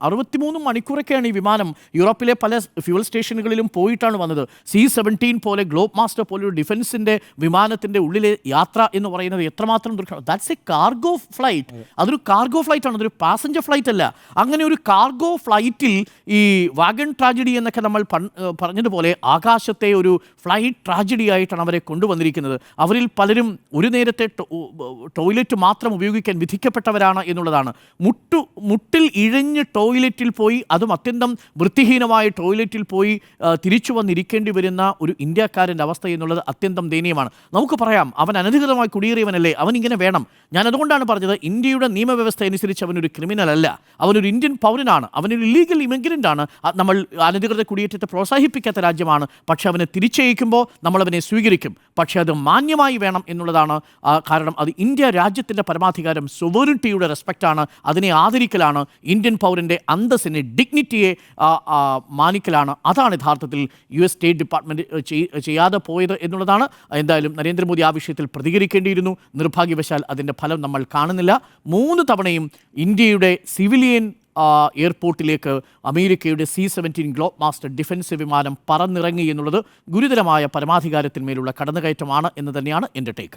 63 മണിക്കൂറൊക്കെയാണ് ഈ വിമാനം യൂറോപ്പിലെ പല ഫ്യൂവൽ സ്റ്റേഷനുകളിലും പോയിട്ടാണ് വന്നത്. C-17 പോലെ ഗ്ലോബ് മാസ്റ്റർ പോലൊരു ഡിഫൻസിൻ്റെ വിമാനത്തിൻ്റെ ഉള്ളിലെ യാത്ര എന്ന് പറയുന്നത് എത്രമാത്രം ദുർഘടം. That's a cargo flight. അതൊരു കാർഗോ ഫ്ലൈറ്റാണ്, അതൊരു പാസഞ്ചർ ഫ്ലൈറ്റ് അല്ല. അങ്ങനെ ഒരു കാർഗോ ഫ്ലൈറ്റിൽ ഈ വാഗൺ ട്രാജഡി എന്നൊക്കെ നമ്മൾ പറഞ്ഞതുപോലെ ആകാശത്തെ ഒരു ഫ്ലൈറ്റ് ട്രാജഡി ആയിട്ടാണ് അവരെ കൊണ്ടുവന്നിരിക്കുന്നത്. അവരിൽ പലരും ഒരു നേരത്തെ ടോയ്ലറ്റ് മാത്രം ഉപയോഗിക്കാൻ വിധിക്കപ്പെട്ടവരാണ് എന്നുള്ളതാണ്. മുട്ടിൽ ഇഴഞ്ഞ് ടോയ്ലറ്റിൽ പോയി, അതും അത്യന്തം വൃത്തിഹീനമായ ടോയ്ലറ്റിൽ പോയി തിരിച്ചു വന്നിരിക്കേണ്ടി വരുന്ന ഒരു ഇന്ത്യക്കാരൻ്റെ അവസ്ഥ എന്നുള്ളത് അത്യന്തം ദയനീയമാണ്. നമുക്ക് പറയാം, അവൻ അനധികൃതമായി കുടിയേറിയവനല്ലേ, അവൻ ഇങ്ങനെ വേണം. ഞാൻ അതുകൊണ്ടാണ് പറഞ്ഞത്, ഇന്ത്യയുടെ നിയമവ്യവസ്ഥ അനുസരിച്ച് അവനൊരു ക്രിമിനൽ അല്ല, അവനൊരു ഇന്ത്യൻ പൗരനാണ്, അവനൊരു ഇല്ലീഗൽ ഇമിഗ്രൻ്റ് ആണ്. നമ്മൾ അനധികൃത കുടിയേറ്റത്തെ പ്രോത്സാഹിപ്പിക്കാത്ത രാജ്യമാണ്. പക്ഷേ അവനെ തിരിച്ചയക്കുമ്പോൾ നമ്മളവനെ സ്വീകരിക്കും. പക്ഷേ അത് മാന്യമായി വേണം എന്നുള്ളതാണ്. കാരണം അത് ഇന്ത്യ രാജ്യത്തിൻ്റെ പരമാധികാരം, സൊവറിറ്റിയുടെ റെസ്പെക്റ്റാണ്, അതിനെ ആദരിക്കലാണ്, ഇന്ത്യൻ പൗരൻ്റെ അന്തസ്സിനെ, ഡിഗ്നിറ്റിയെ മാനിക്കലാണ്. അതാണ് യഥാർത്ഥത്തിൽ US സ്റ്റേറ്റ് ഡിപ്പാർട്ട്മെൻറ്റ് ചെയ്യാതെ പോയത് എന്നുള്ളതാണ്. എന്തായാലും നരേന്ദ്രമോദി ആ വിഷയത്തിൽ പ്രതികരിക്കേണ്ടിയിരുന്നു. നിർഭാഗ്യവശാൽ അതിൻ്റെ ഫലം നമ്മൾ കാണുന്നില്ല. 3 തവണയും ഇന്ത്യയുടെ സിവിലിയൻ എയർപോർട്ടിലേക്ക് അമേരിക്കയുടെ C-17 ഗ്ലോബ് മാസ്റ്റർ ഡിഫൻസ് വിമാനം പറന്നിറങ്ങി എന്നുള്ളത് ഗുരുതരമായ പരമാധികാരത്തിന്മേലുള്ള കടന്നുകയറ്റമാണ് എന്ന് തന്നെയാണ് എൻ്റെ ടേക്ക്.